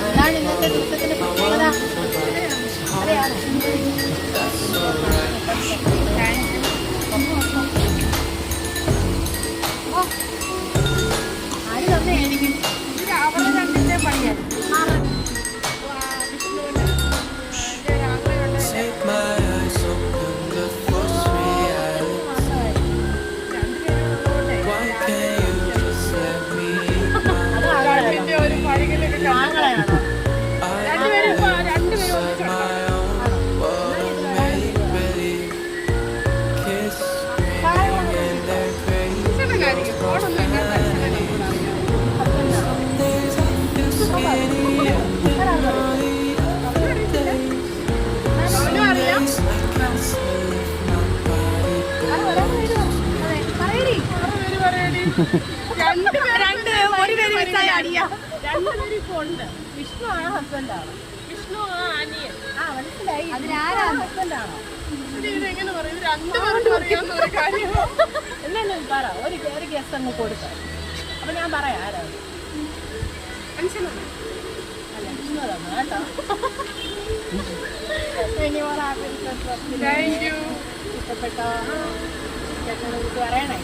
ഇതാണ് ഇന്നത്തെ ദിവസത്തിന്റെ പ്രത്യേകത. അറിയാം ആര് തന്നെയായിരിക്കും അവരുടെ രണ്ടിന്റെ പണിയാണ്. വിഷ്ണു ആണ് ഹസ്ബൻഡാണ്. വിഷ്ണു അനിയൻ. ആ മനസ്സിലായി. അതിനാരാ ഹസ്ബൻഡാണോ? എന്നാലും പറ, ഒരു ഗസ് അങ്ങ് കൊടുക്ക. അപ്പൊ ഞാൻ പറയാം ആരാണ്. അല്ല വിഷ്ണു തന്നെ കേട്ടോ. ഇഷ്ടപ്പെട്ടോ? പറയണേ.